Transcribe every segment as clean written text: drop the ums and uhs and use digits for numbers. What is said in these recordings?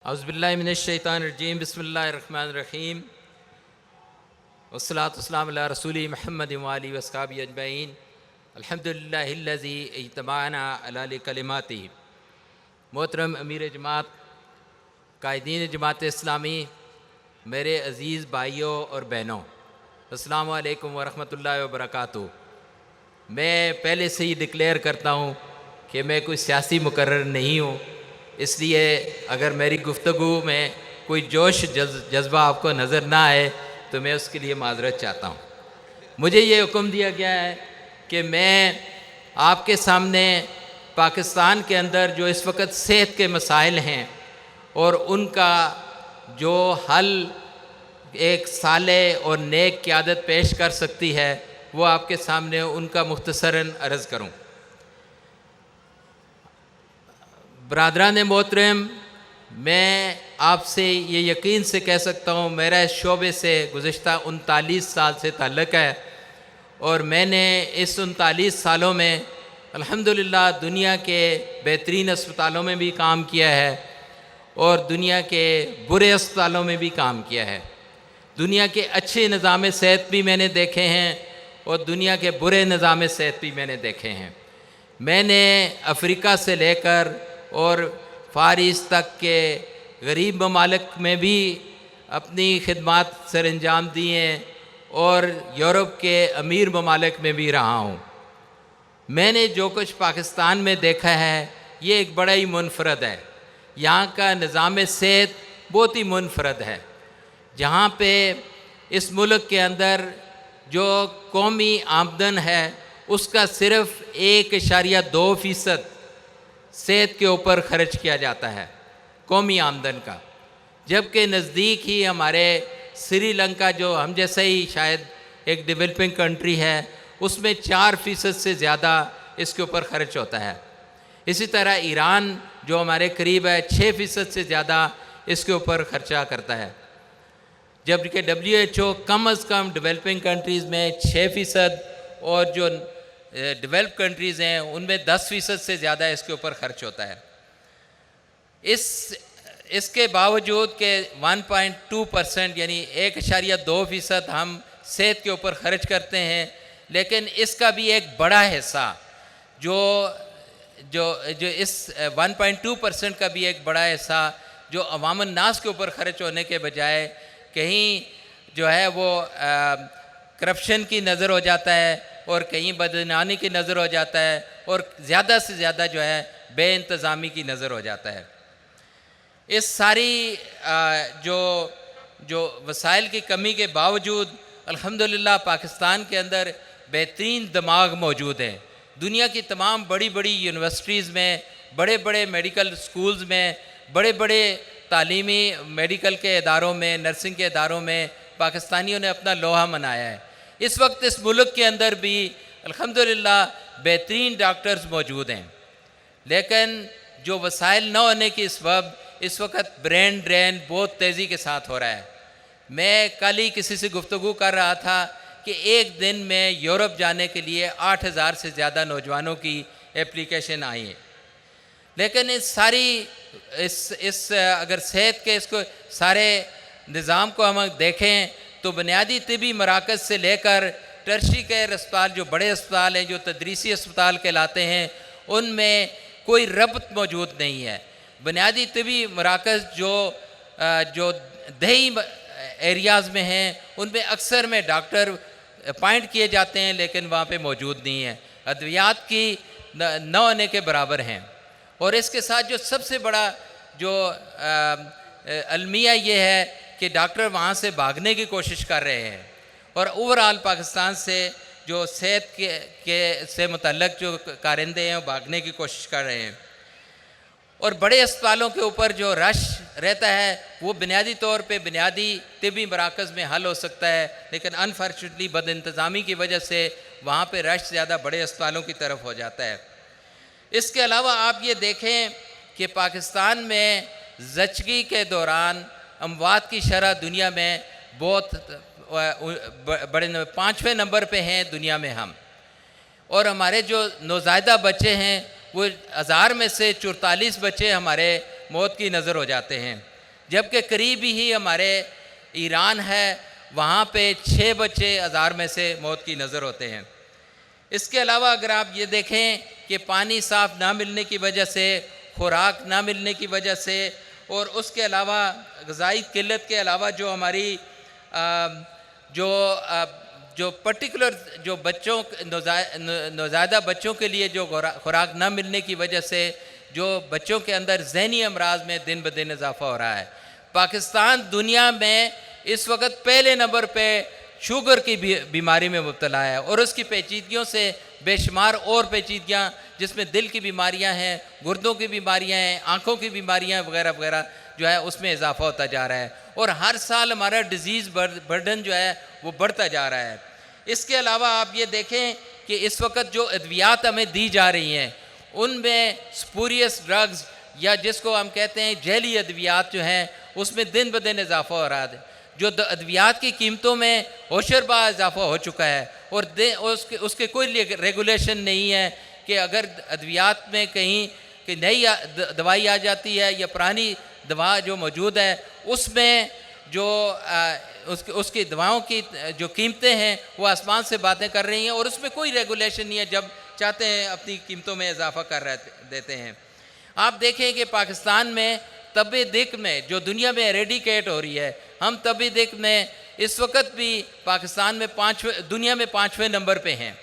औज़ुबिल्लाहि मिनश्शैतानिर्रजीम बिस्मिल्लाहिर्रहमानिर्रहीम वस्सलातु वस्सलामु अला रसूली मुहम्मद व आलिहि व अस्हाबिहि अजमईन अल्हम्दुलिल्लाहिल्लज़ी इज्तमाअना अला लिकलिमातिही। मोहतरम अमीर जमात, कायदीन जमात इस्लामी, मेरे अज़ीज़ भाइयों और बहनों, अस्सलामु अलैकुम व रहमतुल्लाहि व बरकातुहू। मैं पहले से ही डिक्लेयर करता हूँ कि मैं कोई सियासी मुकर्रर नहीं हूँ, इसलिए अगर मेरी गुफ्तगू में कोई जोश जज्बा आपको नज़र ना आए तो मैं उसके लिए माज़रत चाहता हूँ। मुझे ये हुक्म दिया गया है कि मैं आपके सामने पाकिस्तान के अंदर जो इस वक्त सेहत के मसाइल हैं और उनका जो हल एक साले और नेक क़यादत पेश कर सकती है वो आपके सामने उनका मुख्तसरन अर्ज़ करूँ। बरादरान मोहतरम, मैं आपसे ये यकीन से कह सकता हूँ, मेरा इस शोबे से गुज़िश्ता 39 साल से ताल्लुक़ है और मैंने इस 39 सालों में अल्हम्दुलिल्लाह दुनिया के बेहतरीन अस्पतालों में भी काम किया है और दुनिया के बुरे अस्पतालों में भी काम किया है। दुनिया के अच्छे निज़ाम सेहत भी मैंने देखे हैं और दुनिया के बुरे निज़ाम सेहत भी मैंने देखे हैं। मैंने अफ़रीका से लेकर और फ़ारिस तक के गरीब ममालिक में भी अपनी खिदमात सर अंजाम दी हैं और यूरोप के अमीर ममालिक में भी रहा हूँ। मैंने जो कुछ पाकिस्तान में देखा है ये एक बड़ा ही मुनफरद है। यहाँ का निज़ाम सेहत बहुत ही मुनफरद है, जहाँ पे इस मुल्क के अंदर जो कौमी आमदन है उसका सिर्फ़ 1.2% सेहत के ऊपर खर्च किया जाता है, कौमी आमदन का, जबकि नज़दीक ही हमारे श्रीलंका जो हम जैसे ही शायद एक डेवलपिंग कंट्री है उसमें 4% से ज़्यादा इसके ऊपर खर्च होता है। इसी तरह ईरान जो हमारे करीब है 6% से ज़्यादा इसके ऊपर खर्चा करता है, जबकि WHO कम अज़ कम डेवलपिंग कंट्रीज़ में 6% और जो डेवलप कंट्रीज़ हैं उनमें 10% से ज़्यादा इसके ऊपर खर्च होता है। इसके बावजूद के 1.2% यानी 1.2% हम सेहत के ऊपर खर्च करते हैं, लेकिन इसका भी एक बड़ा हिस्सा जो इस 1.2% का भी एक बड़ा हिस्सा जो अवामन नास के ऊपर खर्च होने के बजाय कहीं जो है वो करप्शन की नज़र हो जाता है और कहीं बदनामी की नज़र हो जाता है और ज़्यादा से ज़्यादा जो है बेइंतज़ामी की नज़र हो जाता है। इस सारी जो वसाइल की कमी के बावजूद अल्हम्दुलिल्लाह पाकिस्तान के अंदर बेहतरीन दिमाग मौजूद हैं। दुनिया की तमाम बड़ी बड़ी यूनिवर्सिटीज़ में, बड़े बड़े मेडिकल स्कूल्स में, बड़े बड़े तालीमी मेडिकल के इदारों में, नर्सिंग के इदारों में पाकिस्तानियों ने अपना लोहा मनाया है। इस वक्त इस मुल्क के अंदर भी अल्हम्दुलिल्लाह बेहतरीन डॉक्टर्स मौजूद हैं, लेकिन जो वसाइल न होने की सबब इस वक्त ब्रेन ड्रेन बहुत तेज़ी के साथ हो रहा है। मैं कल ही किसी से गुफ्तगू कर रहा था कि एक दिन में यूरोप जाने के लिए 8,000 से ज़्यादा नौजवानों की एप्लीकेशन आई है, लेकिन इस अगर सेहत के इसको सारे निज़ाम को हम देखें तो बुनियादी तिबी मराकज़ से लेकर टर्शी केयर अस्पताल जो बड़े अस्पताल हैं, जो तदरीसी अस्पताल कहलाते हैं, उनमें कोई रब्त मौजूद नहीं है। बुनियादी तिबी मराकज़ जो दही एरियाज़ में हैं उनमें अक्सर में डॉक्टर अपॉइंट किए जाते हैं लेकिन वहाँ पे मौजूद नहीं है, अद्वियात की न होने के बराबर हैं। और इसके साथ जो सबसे बड़ा जो अलमिया ये है कि डॉक्टर वहाँ से भागने की कोशिश कर रहे हैं और ओवरऑल पाकिस्तान से जो सेहत से मुतल्लक जो कारिंदे हैं वो भागने की कोशिश कर रहे हैं। और बड़े अस्पतालों के ऊपर जो रश रहता है वो बुनियादी तौर पे बुनियादी तिबी मराकज़ में हल हो सकता है, लेकिन अनफॉर्चुनेटली बदइंतज़ामी की वजह से वहाँ पे रश ज़्यादा बड़े अस्पतालों की तरफ हो जाता है। इसके अलावा आप ये देखें कि पाकिस्तान में ज़चगी के दौरान अमवात की शरह दुनिया में बहुत बड़े 5वें नंबर पे हैं दुनिया में हम, और हमारे जो नौज़ायदा बच्चे हैं वो 1000 में से 44 बच्चे हमारे मौत की नज़र हो जाते हैं। जबकि करीबी ही हमारे ईरान है, वहाँ पे 6 बच्चे 1000 में से मौत की नज़र होते हैं। इसके अलावा अगर आप ये देखें कि पानी साफ़ ना मिलने की वजह से, खुराक ना मिलने की वजह से, और उसके अलावा ग़िज़ाई किल्लत के अलावा जो हमारी जो पर्टिकुलर जो बच्चों नौज़ायदा बच्चों के लिए जो खुराक ना मिलने की वजह से जो बच्चों के अंदर ज़हनी अमराज में दिन ब दिन इजाफ़ा हो रहा है। पाकिस्तान दुनिया में इस वक्त पहले नंबर पे शुगर की बीमारी में मुब्तला है, और उसकी पेचीदगियों से बेशुमार और पेचीदगियाँ जिसमें दिल की बीमारियाँ हैं, गुर्दों की बीमारियाँ हैं, आँखों की बीमारियाँ वगैरह वगैरह जो है उसमें इजाफ़ा होता जा रहा है, और हर साल हमारा डिज़ीज़ बर्डन जो है वो बढ़ता जा रहा है। इसके अलावा आप ये देखें कि इस वक्त जो अद्वियात हमें दी जा रही हैं उनमें स्पूरियस ड्रग्स या जिसको हम कहते हैं जहली अद्वियात जो हैं उसमें दिन ब दिन इजाफ़ा हो रहा है। जो अद्वियात की कीमतों में होशरबा इजाफ़ा हो चुका है, और उसके कोई रेगुलेशन नहीं है कि अगर अद्वियात में कहीं कि नई दवाई आ जाती है या पुरानी दवा जो मौजूद है उसमें जो उसकी दवाओं की जो कीमतें हैं वो आसमान से बातें कर रही हैं, और उसमें कोई रेगुलेशन नहीं है, जब चाहते हैं अपनी कीमतों में इजाफ़ा देते हैं। आप देखें कि पाकिस्तान में तबे दिक में जो दुनिया में एरेडिकेट हो रही है, हम तबे दिक में इस वक्त भी पाकिस्तान में दुनिया में 5वें नंबर पे हैं।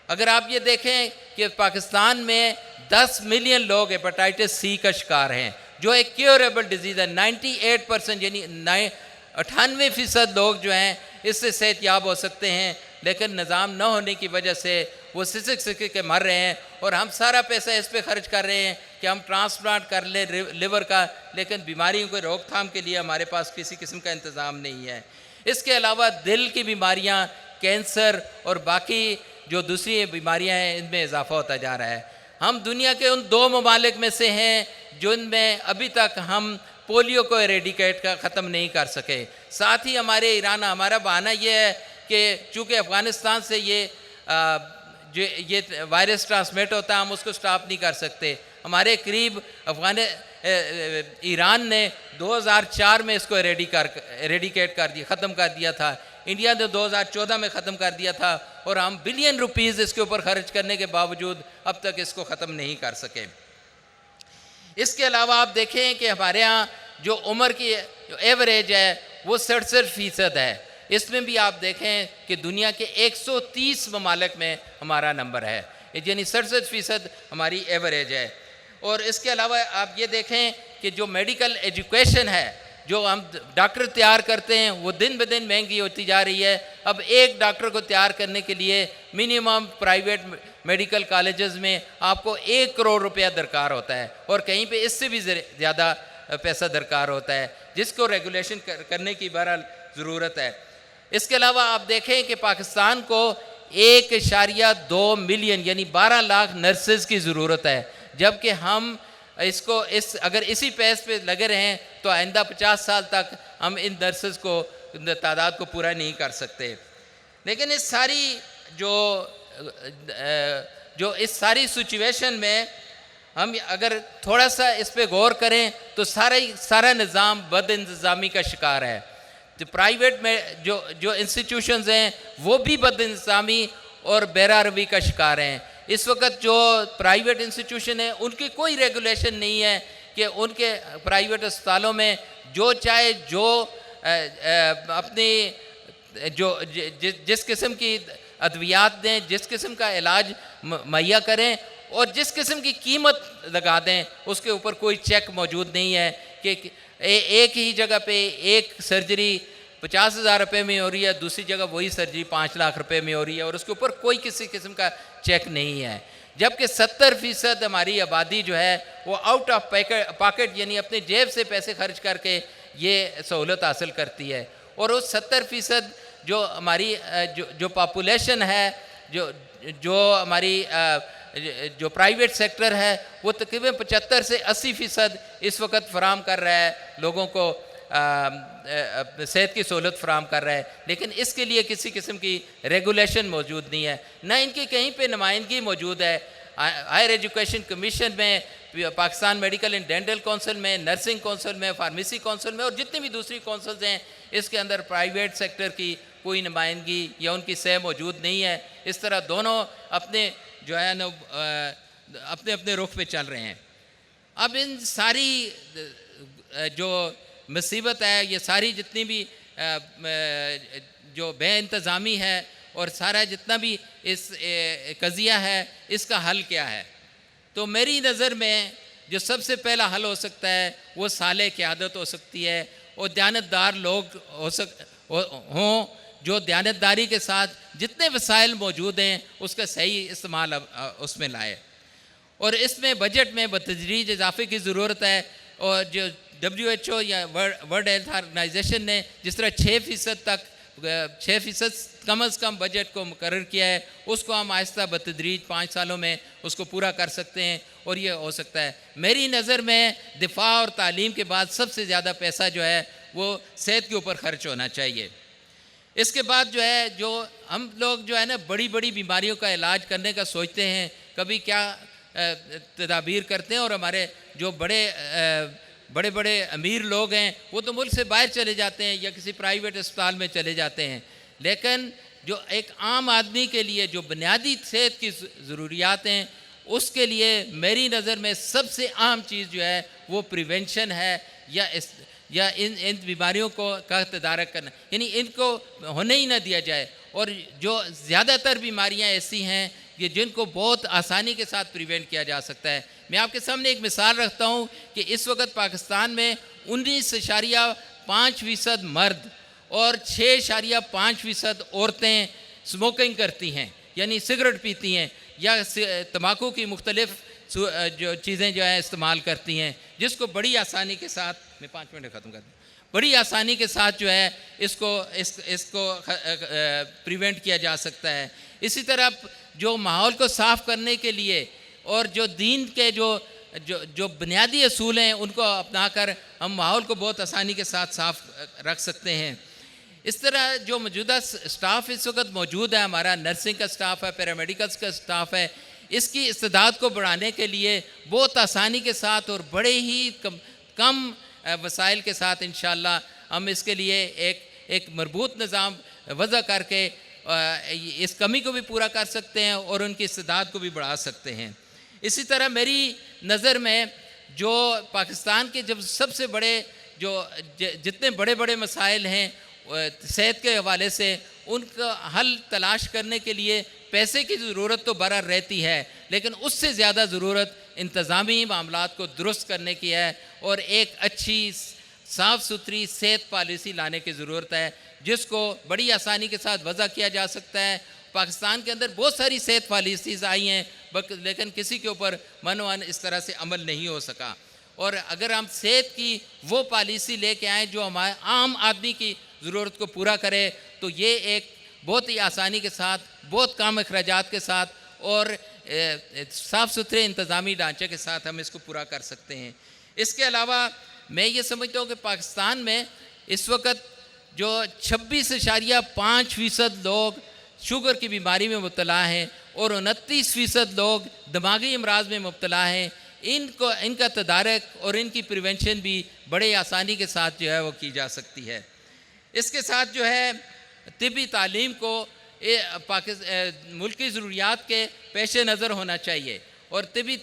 अगर आप ये देखें कि पाकिस्तान में 10 मिलियन लोग हेपेटाइटिस सी का शिकार हैं, जो एक क्योरेबल डिजीज़ है। 98% यानी 98% लोग जो हैं इससे सेहतयाब हो सकते हैं, लेकिन निज़ाम न होने की वजह से वो सिसक के मर रहे हैं, और हम सारा पैसा इस पे खर्च कर रहे हैं कि हम ट्रांसप्लांट कर लें लिवर का, लेकिन बीमारियों को रोकथाम के लिए हमारे पास किसी किस्म का इंतज़ाम नहीं है। इसके अलावा दिल की बीमारियाँ, कैंसर और बाकी जो दूसरी बीमारियाँ हैं इनमें इजाफ़ा होता जा रहा है। हम दुनिया के उन 2 ममालिक में से हैं जिनमें अभी तक हम पोलियो को एरेडिकेट का ख़त्म नहीं कर सके। साथ ही हमारे ईरान, हमारा बहाना ये है कि चूँकि अफ़गानिस्तान से ये वायरस ट्रांसमिट होता है, हम उसको स्टॉप नहीं कर सकते। हमारे करीब ईरान ने 2004 में इसको एरेडिकेट कर दिया, ख़त्म कर दिया था। इंडिया ने 2014 में ख़त्म कर दिया था, और हम बिलियन रुपीज़ इसके ऊपर खर्च करने के बावजूद अब तक इसको ख़त्म नहीं कर सके। इसके अलावा आप देखें कि हमारे यहाँ जो उम्र की एवरेज है वो 67% है। इसमें भी आप देखें कि दुनिया के 130 ममालिक में हमारा नंबर है, यानी 67% हमारी एवरेज है। और इसके अलावा आप ये देखें कि जो मेडिकल एजुकेशन है, जो हम डॉक्टर तैयार करते हैं, वो दिन ब दिन महंगी होती जा रही है। अब एक डॉक्टर को तैयार करने के लिए मिनिमम प्राइवेट मेडिकल कॉलेजेस में आपको 1 करोड़ रुपया दरकार होता है, और कहीं पे इससे भी ज़्यादा पैसा दरकार होता है, जिसको रेगुलेशन करने की बहरहाल ज़रूरत है। इसके अलावा आप देखें कि पाकिस्तान को 1.2 मिलियन यानी 12 लाख नर्सेज़ की ज़रूरत है, जबकि हम अगर इसी पेस पे लगे रहें तो आइंदा 50 साल तक हम इन नर्सेज़ को तादाद को पूरा नहीं कर सकते। लेकिन इस सारी सिचुएशन में हम अगर थोड़ा सा इस पे गौर करें तो सारा निज़ाम बदइंतज़ामी का शिकार है। जो प्राइवेट में जो इंस्टीट्यूशंस हैं वो भी बदइंतज़ामी और बेरारवी का शिकार हैं। इस वक्त जो प्राइवेट इंस्टीट्यूशन है उनकी कोई रेगुलेशन नहीं है कि उनके प्राइवेट अस्पतालों में जो चाहे जो अपनी जिस किस्म की अद्वियात दें, जिस किस्म का इलाज मुहैया करें और जिस किस्म की कीमत लगा दें, उसके ऊपर कोई चेक मौजूद नहीं है कि एक ही जगह पे एक सर्जरी 50,000 रुपये में हो रही है, दूसरी जगह वही सर्जरी 5 लाख रुपए में हो रही है, और उसके ऊपर कोई किसी किस्म का चेक नहीं है। जबकि 70% हमारी आबादी जो है वो आउट ऑफ पॉकेट यानी अपने जेब से पैसे खर्च करके ये सहूलत हासिल करती है। और उस 70% जो हमारी जो पॉपुलेशन है, जो हमारी जो प्राइवेट सेक्टर है, वो तकरीबन 75 से 80% इस वक्त फराम कर रहा है, लोगों को सेहत की सहूलत फराम कर रहा है, लेकिन इसके लिए किसी किस्म की रेगुलेशन मौजूद नहीं है, ना इनकी कहीं पे नुमाइंदगी मौजूद है। हायर एजुकेशन कमीशन में Pakistan medical and dental council में, नर्सिंग काउंसिल में, फार्मेसी काउंसिल में और जितनी भी दूसरी काउंसिल्स हैं, इसके अंदर प्राइवेट सेक्टर की कोई नुमाइंदगी या उनकी सह मौजूद नहीं है। इस तरह दोनों अपने जो है ना अपने अपने रुख पे चल रहे हैं। अब इन सारी जो मुसीबत है, ये सारी जितनी भी जो बेइंतज़ामी है और सारा जितना भी इस कज़िया है, इसका हल क्या है? तो मेरी नज़र में जो सबसे पहला हल हो सकता है वो साले क़यादत हो सकती है और दयानतदार लोग हों जो दयानतदारी के साथ जितने वसाइल मौजूद हैं उसका सही इस्तेमाल उसमें लाए। और इसमें बजट में बतदरीज इजाफे की ज़रूरत है। और जो WHO या वर्ल्ड हेल्थ ऑर्गेनाइजेशन ने जिस तरह 6% तक 6% कम अज़ कम बजट को मुकर्रर किया है, उसको हम आहिस्ता बतदरीज 5 सालों में उसको पूरा कर सकते हैं और ये हो सकता है। मेरी नज़र में दिफा और तालीम के बाद सबसे ज़्यादा पैसा जो है वो सेहत के ऊपर खर्च होना चाहिए। इसके बाद जो है, जो हम लोग जो है ना बड़ी बड़ी बीमारियों का इलाज करने का सोचते हैं, कभी क्या तदाबीर करते हैं और हमारे जो बड़े बड़े अमीर लोग हैं वो तो मुल्क से बाहर चले जाते हैं या किसी प्राइवेट अस्पताल में चले जाते हैं। लेकिन जो एक आम आदमी के लिए जो बुनियादी सेहत की ज़रूरियात हैं, उसके लिए मेरी नज़र में सबसे अहम चीज़ जो है वो प्रिवेंशन है या इन बीमारियों का तदारक करना, यानी इनको होने ही ना दिया जाए। और जो ज़्यादातर बीमारियां ऐसी हैं कि जिनको बहुत आसानी के साथ प्रिवेंट किया जा सकता है। मैं आपके सामने एक मिसाल रखता हूं कि इस वक्त पाकिस्तान में 19.5% मर्द और 6.5% औरतें स्मोकिंग करती हैं, यानी सिगरेट पीती हैं या तम्बाकू की मुख्तलिफ जो चीज़ें जो है इस्तेमाल करती हैं, जिसको बड़ी आसानी के साथ, मैं 5 मिनट ख़त्म कर दूँ, बड़ी आसानी के साथ जो है इसको प्रिवेंट किया जा सकता है। इसी तरह जो माहौल को साफ़ करने के लिए और जो दीन के जो बुनियादी असूल हैं उनको अपनाकर हम माहौल को बहुत आसानी के साथ साफ़ रख सकते हैं। इस तरह जो मौजूदा स्टाफ इस वक्त मौजूद है, हमारा नर्सिंग का स्टाफ है, पैरामेडिकल्स का स्टाफ है, इसकी इस्तेदाद को बढ़ाने के लिए बहुत आसानी के साथ और बड़े ही कम वसाइल के साथ इंशाअल्लाह हम इसके लिए एक मरबूत निज़ाम वज़ा करके इस कमी को भी पूरा कर सकते हैं और उनकी इस्तेदाद को भी बढ़ा सकते हैं। इसी तरह मेरी नज़र में जो पाकिस्तान के जब सबसे बड़े जितने बड़े बड़े मसाइल हैं सेहत के हवाले से, उनका हल तलाश करने के लिए पैसे की ज़रूरत तो बरक़रार रहती है, लेकिन उससे ज़्यादा ज़रूरत इंतज़ामी मामलात को दुरुस्त करने की है और एक अच्छी साफ़ सुथरी सेहत पॉलिसी लाने की ज़रूरत है, जिसको बड़ी आसानी के साथ वज़ा किया जा सकता है। पाकिस्तान के अंदर बहुत सारी सेहत पॉलिसीज़ आई हैं, लेकिन किसी के ऊपर मनवान इस तरह से अमल नहीं हो सका। और अगर हम सेहत की वो पॉलिसी लेके आएँ जो हमारे आम आदमी की ज़रूरत को पूरा करे, तो ये एक बहुत ही आसानी के साथ, बहुत कम अखराजात के साथ और साफ़ सुथरे इंतज़ामी ढांचे के साथ हम इसको पूरा कर सकते हैं। इसके अलावा मैं ये समझता हूँ कि पाकिस्तान में इस वक्त जो 26.5% लोग शुगर की बीमारी में मुब्तला हैं और 29% लोग दिमागी अमराज में मुब्तला हैं, इनका तदारक और इनकी प्रिवेंशन भी बड़े आसानी के साथ जो है वो की जा सकती है। इसके साथ जो है तिब्बी तालीम को मुल्क की ज़रूरियात के पेश नज़र होना चाहिए और तिब्बी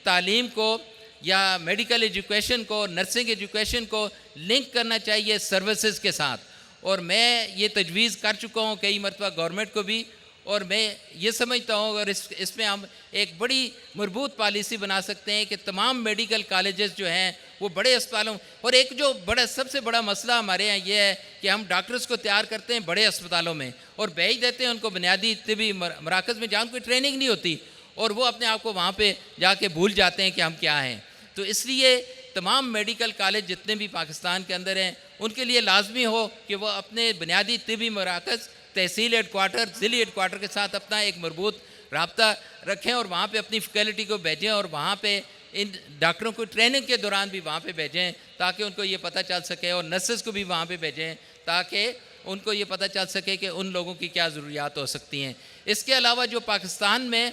तालीम को या मेडिकल एजुकेशन को, नर्सिंग एजुकेशन को लिंक करना चाहिए सर्विसेज के साथ। और मैं ये तजवीज़ कर चुका हूँ कई मरतबा गवर्नमेंट को भी, और मैं ये समझता हूँ अगर इसमें हम एक बड़ी मजबूत पॉलिसी बना सकते हैं कि तमाम मेडिकल कॉलेजेस जो हैं वो बड़े अस्पतालों, और एक जो सबसे बड़ा मसला हमारे यहाँ ये है कि हम डॉक्टर्स को तैयार करते हैं बड़े अस्पतालों में और भेज देते हैं उनको बुनियादी तिब्बी मराकज़ में जहाँ कोई ट्रेनिंग नहीं होती और वो अपने आप को वहाँ पर जाके भूल जाते हैं कि हम क्या हैं। तो इसलिए तमाम मेडिकल कॉलेज जितने भी पाकिस्तान के अंदर हैं उनके लिए लाजमी हो कि वो अपने बुनियादी तिब्बी मराकज़, तहसील हेडक्वार्टर, ज़िली हेडक्वार्टर के साथ अपना एक मजबूत रब्ता रखें और वहाँ पे अपनी फैकल्टी को भेजें और वहाँ पे इन डॉक्टरों को ट्रेनिंग के दौरान भी वहाँ पे भेजें ताकि उनको ये पता चल सके, और नर्सेस को भी वहाँ पे भेजें ताकि उनको ये पता चल सके कि उन लोगों की क्या ज़रूरियात हो सकती हैं। इसके अलावा जो पाकिस्तान में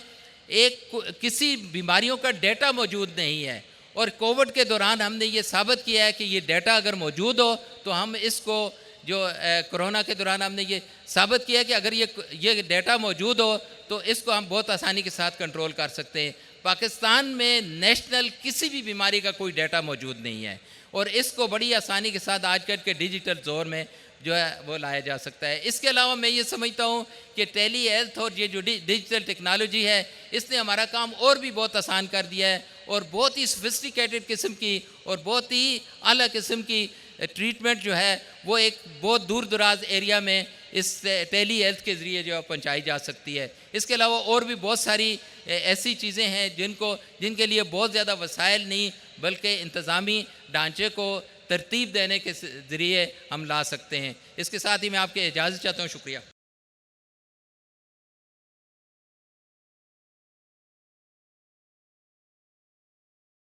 किसी बीमारियों का डेटा मौजूद नहीं है, और कोविड के दौरान हमने ये साबित किया है कि ये डेटा अगर मौजूद हो तो हम इसको जो कोरोना के दौरान हमने ये साबित किया कि अगर ये डेटा मौजूद हो तो इसको हम बहुत आसानी के साथ कंट्रोल कर सकते हैं। पाकिस्तान में नेशनल किसी भी बीमारी का कोई डेटा मौजूद नहीं है, और इसको बड़ी आसानी के साथ आजकल के डिजिटल दौर में जो है वो लाया जा सकता है। इसके अलावा मैं ये समझता हूँ कि टेली हेल्थ और ये जो डिजिटल टेक्नोलॉजी है इसने हमारा काम और भी बहुत आसान कर दिया है, और बहुत ही सोफिस्टिकेटेड किस्म की और बहुत ही आला किस्म की ट्रीटमेंट जो है वो एक बहुत दूर दराज एरिया में इस टेली हेल्थ के ज़रिए जो है पहुँचाई जा सकती है। इसके अलावा और भी बहुत सारी ऐसी चीज़ें हैं जिनके लिए बहुत ज़्यादा वसाइल नहीं बल्कि इंतज़ामी ढांचे को तरतीब देने के ज़रिए हम ला सकते हैं। इसके साथ ही मैं आपके इजाज़त चाहता हूँ। शुक्रिया।